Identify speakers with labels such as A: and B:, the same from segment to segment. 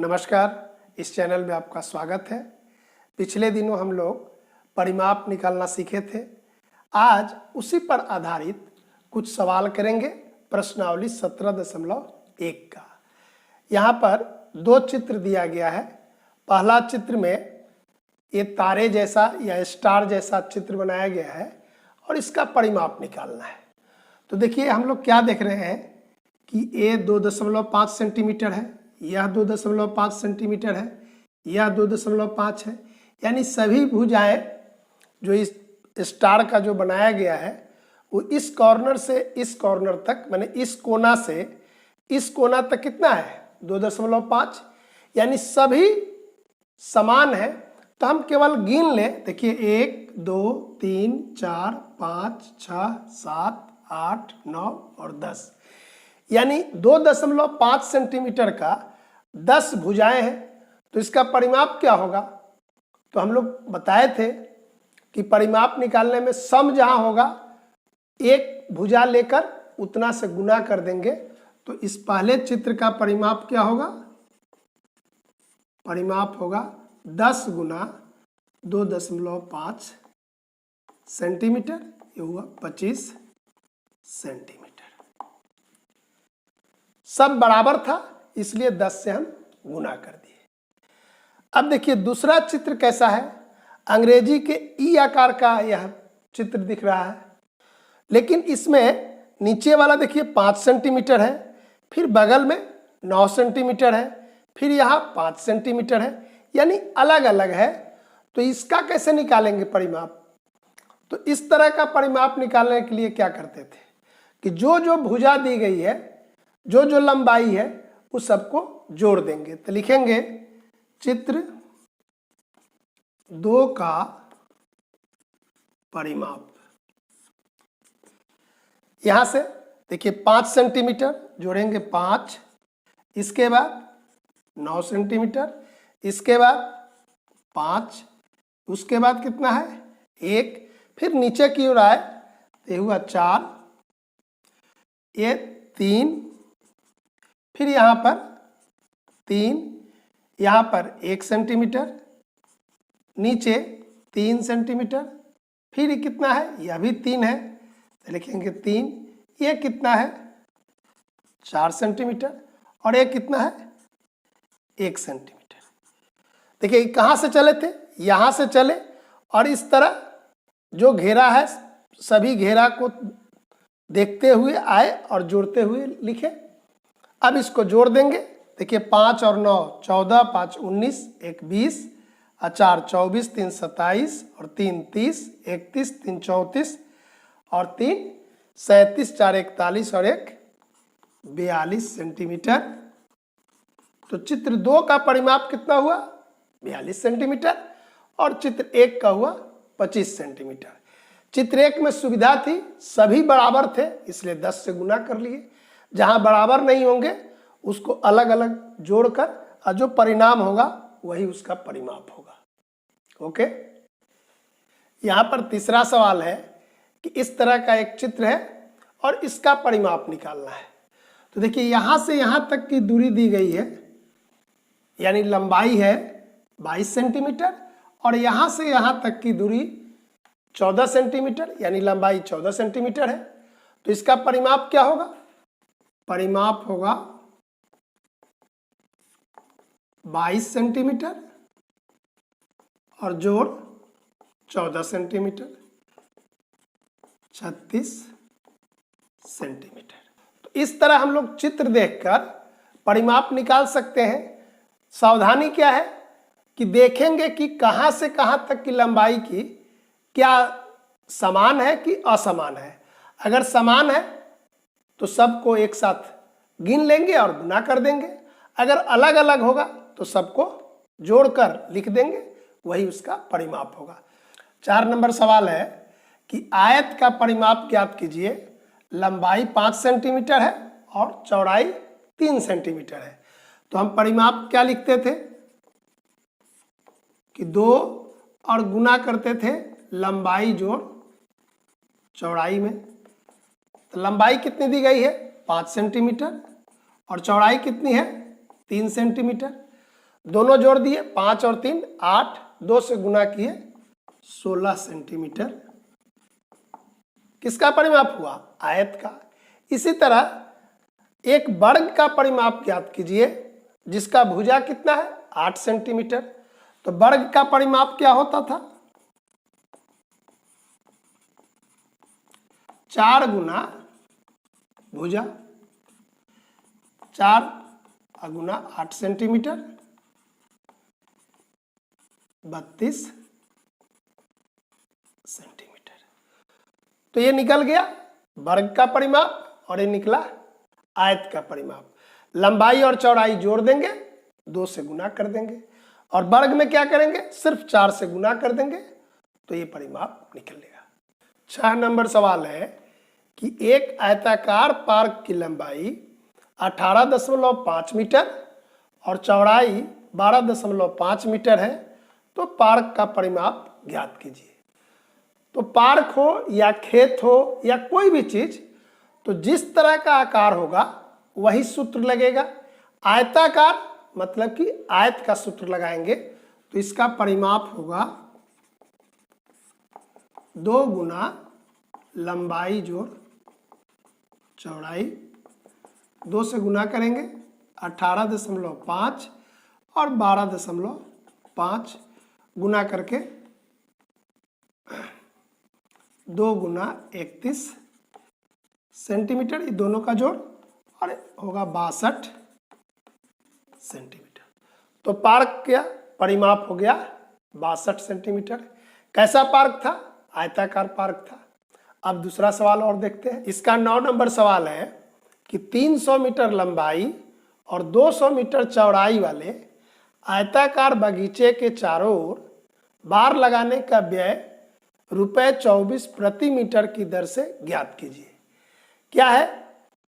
A: नमस्कार, इस चैनल में आपका स्वागत है। पिछले दिनों हम लोग परिमाप निकालना सीखे थे। आज उसी पर आधारित कुछ सवाल करेंगे। प्रश्नावली 17.1 का यहाँ पर दो चित्र दिया गया है। पहला चित्र में ये तारे जैसा या स्टार जैसा चित्र बनाया गया है और इसका परिमाप निकालना है। तो देखिए हम लोग क्या देख रहे हैं कि ये 2.5 सेंटीमीटर है, यह 2.5 सेंटीमीटर है, यह 2.5 है। यानी सभी भुजाएं जो इस स्टार का जो बनाया गया है वो इस कॉर्नर से इस कॉर्नर तक, माने इस कोना से इस कोना तक कितना है 2.5, यानी सभी समान है। तो हम केवल गिन लें। देखिए 1 2 3 4 5 6 7 8 9 और 10, यानी 2.5 सेंटीमीटर का 10 भुजाएं हैं। तो इसका परिमाप क्या होगा? तो हम लोग बताए थे कि परिमाप निकालने में सम जहां होगा एक भुजा लेकर उतना से गुना कर देंगे। तो इस पहले चित्र का परिमाप क्या होगा? परिमाप होगा 10 गुना 2.5 सेंटीमीटर, ये हुआ 25 सेंटीमीटर। सब बराबर था इसलिए 10 से हम गुना कर दिए। अब देखिए दूसरा चित्र कैसा है। अंग्रेजी के ई आकार का यह चित्र दिख रहा है, लेकिन इसमें नीचे वाला देखिए 5 सेंटीमीटर है, फिर बगल में 9 सेंटीमीटर है, फिर यहाँ 5 सेंटीमीटर है, यानी अलग अलग है। तो इसका कैसे निकालेंगे परिमाप? तो इस तरह का परिमाप निकालने के लिए क्या करते थे कि जो जो भुजा दी गई है, जो जो लंबाई है, उस सबको जोड़ देंगे। तो लिखेंगे चित्र 2 का परिमाप। यहां से देखिए 5 सेंटीमीटर जोड़ेंगे 5, इसके बाद 9 सेंटीमीटर, इसके बाद 5, उसके बाद कितना है 1, फिर नीचे की ओर आए तो ये हुआ 4, ये 3, फिर यहाँ पर 3, यहाँ पर 1 सेंटीमीटर, नीचे 3 सेंटीमीटर, फिर ये कितना है, यह भी 3 है तो लिखेंगे 3, ये कितना है 4 सेंटीमीटर और ये कितना है 1 सेंटीमीटर। देखिए कहाँ से चले थे, यहाँ से चले और इस तरह जो घेरा है सभी घेरा को देखते हुए आए और जोड़ते हुए लिखे। अब इसको जोड़ देंगे। देखिए 5 और 9 14, 5 19, 1 20, 4 24, 3 27 और 3 30, 31, 3 34 और 3 37, 4 41 और 1 42 सेंटीमीटर। तो चित्र 2 का परिमाप कितना हुआ 42 सेंटीमीटर और चित्र 1 का हुआ 25 सेंटीमीटर। चित्र 1 में सुविधा थी, सभी बराबर थे इसलिए 10 से गुना कर लिए। जहां बराबर नहीं होंगे उसको अलग अलग जोड़कर और जो परिणाम होगा वही उसका परिमाप होगा। ओके, यहां पर तीसरा सवाल है कि इस तरह का एक चित्र है और इसका परिमाप निकालना है। तो देखिए यहां से यहां तक की दूरी दी गई है, यानी लंबाई है 22 सेंटीमीटर और यहां से यहां तक की दूरी 14 सेंटीमीटर, यानी लंबाई 14 सेंटीमीटर है। तो इसका परिमाप क्या होगा? परिमाप होगा 22 सेंटीमीटर और जोड़ 14 सेंटीमीटर 36 सेंटीमीटर। तो इस तरह हम लोग चित्र देखकर परिमाप निकाल सकते हैं। सावधानी क्या है कि देखेंगे कि कहां से कहां तक की लंबाई की क्या समान है कि असमान है। अगर समान है तो सबको एक साथ गिन लेंगे और गुना कर देंगे। अगर अलग अलग होगा तो सबको जोड़कर लिख देंगे, वही उसका परिमाप होगा। 4 नंबर सवाल है कि आयत का परिमाप ज्ञात कीजिए। लंबाई 5 सेंटीमीटर है और चौड़ाई 3 सेंटीमीटर है। तो हम परिमाप क्या लिखते थे कि 2 और गुना करते थे लंबाई जोड़ चौड़ाई में। तो लंबाई कितनी दी गई है 5 सेंटीमीटर और चौड़ाई कितनी है 3 सेंटीमीटर। दोनों जोड़ दिए, 5 और 3 8, 2 से गुना किए 16 सेंटीमीटर किसका परिमाप हुआ? आयत का। इसी तरह एक वर्ग का परिमाप ज्ञात कीजिए जिसका भुजा कितना है? 8 सेंटीमीटर। तो वर्ग का परिमाप क्या होता था? 4 गुना भुजा, 4 गुना 8 सेंटीमीटर 32 सेंटीमीटर। तो ये निकल गया वर्ग का परिमाप और ये निकला आयत का परिमाप। लंबाई और चौड़ाई जोड़ देंगे, 2 से गुना कर देंगे और वर्ग में क्या करेंगे? सिर्फ 4 से गुना कर देंगे तो ये परिमाप निकलेगा। 6 नंबर सवाल है कि एक आयताकार पार्क की लंबाई 18.5 मीटर और चौड़ाई 12.5 मीटर है, तो पार्क का परिमाप ज्ञात कीजिए। तो पार्क हो या खेत हो या कोई भी चीज, तो जिस तरह का आकार होगा वही सूत्र लगेगा। आयताकार मतलब कि आयत का सूत्र लगाएंगे तो इसका परिमाप होगा 2 गुना लंबाई जोड़ चौड़ाई, 2 से गुना करेंगे 18.5 और 12.5 गुना करके 2 गुना 31 सेंटीमीटर, ये दोनों का जोड़ और होगा 62 सेंटीमीटर। तो पार्क का परिमाप हो गया 62 सेंटीमीटर। कैसा पार्क था? आयताकार पार्क था। अब दूसरा सवाल और देखते हैं। इसका 9 नंबर सवाल है कि 300 मीटर लंबाई और 200 मीटर चौड़ाई वाले आयताकार बगीचे के चारों ओर बार लगाने का व्यय ₹24 प्रति मीटर की दर से ज्ञात कीजिए। क्या है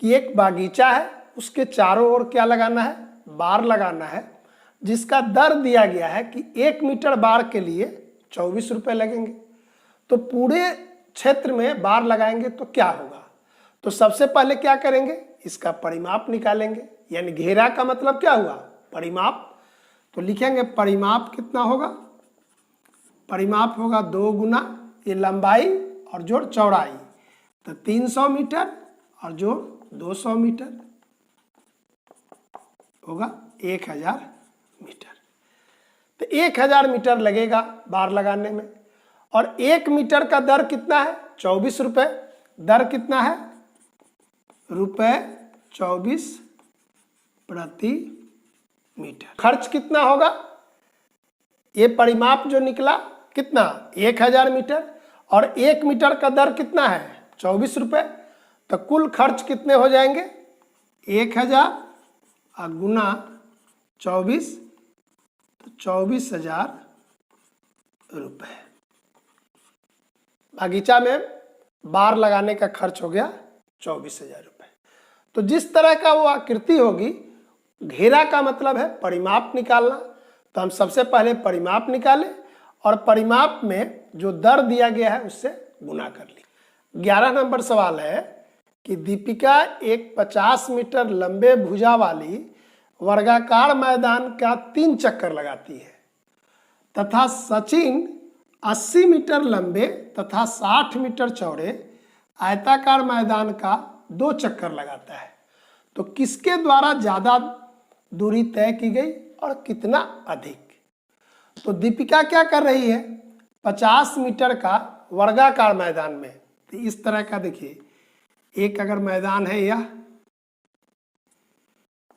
A: कि एक बागीचा है, उसके चारों ओर क्या लगाना है? बार लगाना है, जिसका दर दिया गया है कि 1 मीटर बार के लिए 24 रुपये लगेंगे। तो पूरे क्षेत्र में बार लगाएंगे तो क्या होगा? तो सबसे पहले क्या करेंगे? इसका परिमाप निकालेंगे, यानी घेरा का मतलब क्या हुआ? परिमाप। तो लिखेंगे परिमाप कितना होगा? परिमाप होगा 2 गुना ये लंबाई और जोड़ चौड़ाई, तो 300 मीटर और जोड़ 200 मीटर होगा 1000 मीटर। तो 1000 मीटर लगेगा बार लगाने में। और 1 मीटर का दर कितना है? 24 रुपये। दर कितना है? ₹24 प्रति मीटर। खर्च कितना होगा? ये परिमाप जो निकला कितना? 1000 मीटर और 1 मीटर का दर कितना है? 24 रुपये। तो कुल खर्च कितने हो जाएंगे? 1000 गुना 24, तो 24,000 रुपये। बागीचा में बार लगाने का खर्च हो गया 24,000 रुपये। तो जिस तरह का वो आकृति होगी, घेरा का मतलब है परिमाप निकालना। तो हम सबसे पहले परिमाप निकालें और परिमाप में जो दर दिया गया है उससे गुना कर ली। 11 नंबर सवाल है कि दीपिका एक 50 मीटर लंबे भुजा वाली वर्गाकार मैदान का 3 चक्कर लगाती है तथा सचिन 80 मीटर लंबे तथा 60 मीटर चौड़े आयताकार मैदान का 2 चक्कर लगाता है। तो किसके द्वारा ज्यादा दूरी तय की गई और कितना अधिक? तो दीपिका क्या कर रही है? 50 मीटर का वर्गाकार मैदान में, तो इस तरह का देखिए, एक अगर मैदान है यह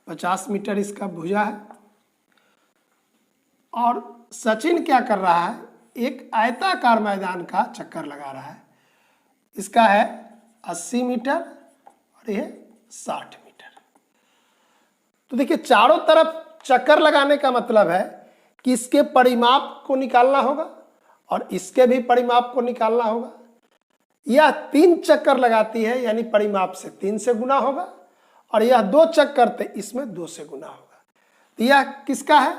A: 50 मीटर इसका भुजा है, और सचिन क्या कर रहा है? एक आयताकार मैदान का चक्कर लगा रहा है। इसका है 80 मीटर और यह 60 मीटर। तो देखिए चारों तरफ चक्कर लगाने का मतलब है कि इसके परिमाप को निकालना होगा और इसके भी परिमाप को निकालना होगा। यह 3 चक्कर लगाती है, यानी परिमाप से 3 से गुना होगा, और यह 2 चक्कर थे, इसमें 2 से गुना होगा। तो यह किसका है?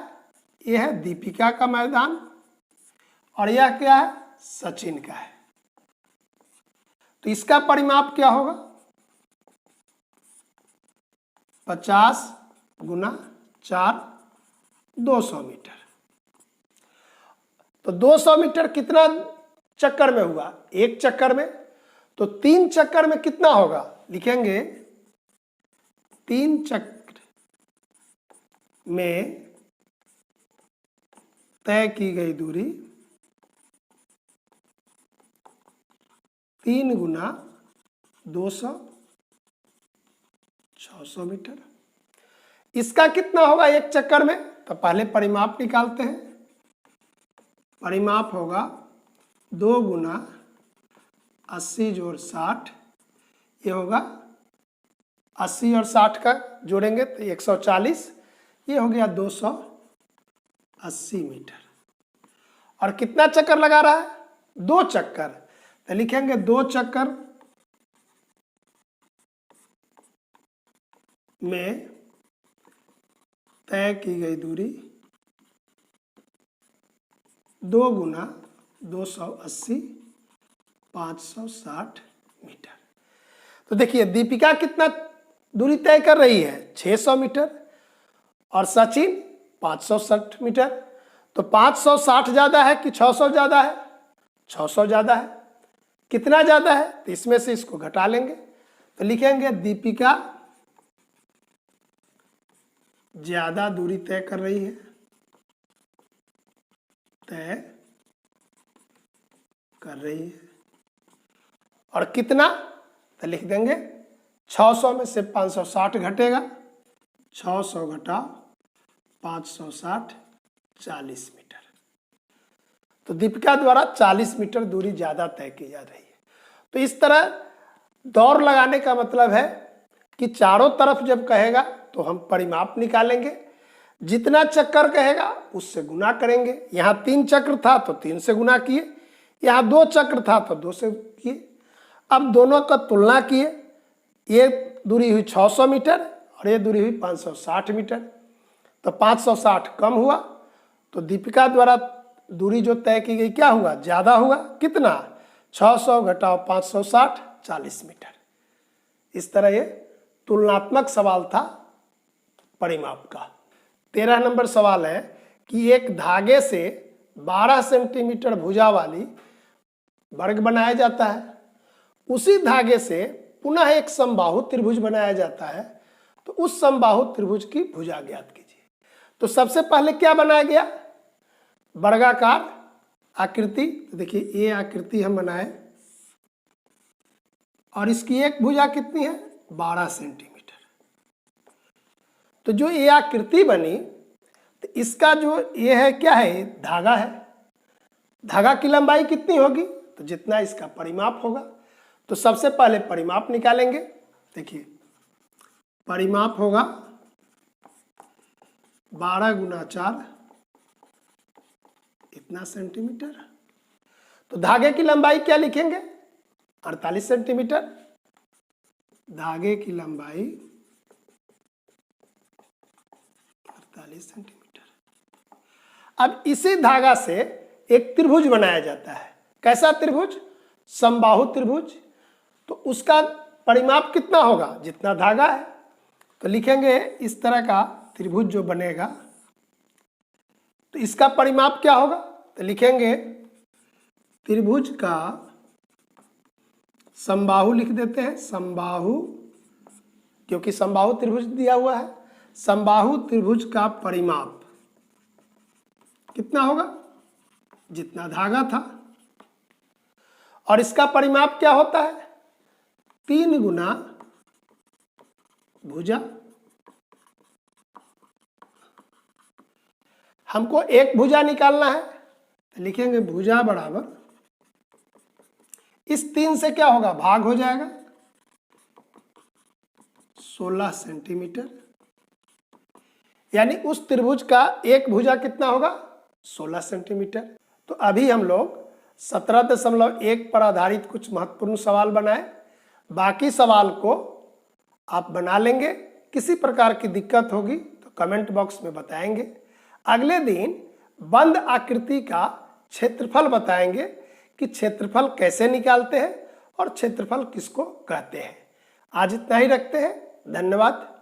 A: यह है दीपिका का मैदान और यह क्या है? सचिन का है। तो इसका परिमाप क्या होगा? 50 गुना 4 200 मीटर। तो 200 मीटर कितना चक्कर में हुआ? एक चक्कर में। तो 3 चक्कर में कितना होगा? लिखेंगे 3 चक्र में तय की गई दूरी 3 गुना 200, 600 मीटर। इसका कितना होगा एक चक्कर में? तो पहले परिमाप निकालते हैं। परिमाप होगा 2 गुना 80 जोड़ 60, ये होगा 80 और 60 का जोड़ेंगे तो 140, ये हो गया 280 मीटर। और कितना चक्कर लगा रहा है? 2 चक्कर। तो लिखेंगे 2 चक्कर में तय की गई दूरी 2 गुना 280, 560 मीटर। तो देखिए दीपिका कितना दूरी तय कर रही है? 600 मीटर। और सचिन 560 मीटर। तो 560 ज़्यादा है कि 600 ज़्यादा है? 600 ज़्यादा है। कितना ज़्यादा है? तो इसमें से इसको घटा लेंगे। तो लिखेंगे दीपिका ज़्यादा दूरी तय कर रही है, तय कर रही है। और कितना? तो लिख देंगे 600 में से 560 घटेगा, 600 घटा 560, 40 मीटर। तो दीपिका द्वारा 40 मीटर दूरी ज़्यादा तय की जा रही है। तो इस तरह दौड़ लगाने का मतलब है कि चारों तरफ जब कहेगा तो हम परिमाप निकालेंगे, जितना चक्कर कहेगा उससे गुना करेंगे। यहाँ 3 चक्र था तो 3 से गुना किए, यहाँ 2 चक्र था तो 2 से किए। अब दोनों का तुलना किए, ये दूरी हुई 600 मीटर और ये दूरी हुई 560 मीटर। तो 560 कम हुआ, तो दीपिका द्वारा दूरी जो तय की गई क्या हुआ? ज़्यादा हुआ। कितना? 600 घटाओ 560, 40 मीटर। इस तरह ये तुलनात्मक सवाल था परिमाप का। 13 नंबर सवाल है कि एक धागे से 12 सेंटीमीटर भुजा वाली वर्ग बनाया जाता है, उसी धागे से पुनः एक समबाहु त्रिभुज बनाया जाता है, तो उस समबाहु त्रिभुज की भुजा ज्ञात कीजिए। तो सबसे पहले क्या बनाया गया? वर्गाकार आकृति। तो देखिए ये आकृति हम बनाए और इसकी एक भुजा कितनी है? 12 सेंटीमीटर। तो जो ये आकृति बनी, तो इसका जो ये है क्या है? धागा है। धागा की लंबाई कितनी होगी? तो जितना इसका परिमाप होगा। तो सबसे पहले परिमाप निकालेंगे। देखिए परिमाप होगा 12 गुना 4, इतना सेंटीमीटर। तो धागे की लंबाई क्या लिखेंगे? 48 सेंटीमीटर। धागे की लंबाई 48 सेंटीमीटर। अब इसी धागा से एक त्रिभुज बनाया जाता है। कैसा त्रिभुज? समबाहु त्रिभुज। तो उसका परिमाप कितना होगा? जितना धागा है। तो लिखेंगे इस तरह का त्रिभुज जो बनेगा, तो इसका परिमाप क्या होगा? तो लिखेंगे त्रिभुज का समबाहु लिख देते हैं। समबाहु, क्योंकि समबाहु त्रिभुज दिया हुआ है। समबाहु त्रिभुज का परिमाप कितना होगा? जितना धागा था। और इसका परिमाप क्या होता है? 3 गुना भुजा। हमको एक भुजा निकालना है, तो लिखेंगे भुजा बराबर, इस 3 से क्या होगा? भाग हो जाएगा, 16 सेंटीमीटर। यानी उस त्रिभुज का एक भुजा कितना होगा? 16 सेंटीमीटर। तो अभी हम लोग 17.1 पर आधारित कुछ महत्वपूर्ण सवाल बनाए। बाकी सवाल को आप बना लेंगे। किसी प्रकार की दिक्कत होगी तो कमेंट बॉक्स में बताएंगे। अगले दिन बंद आकृति का क्षेत्रफल बताएंगे कि क्षेत्रफल कैसे निकालते हैं और क्षेत्रफल किसको कहते हैं। आज इतना ही रखते हैं। धन्यवाद।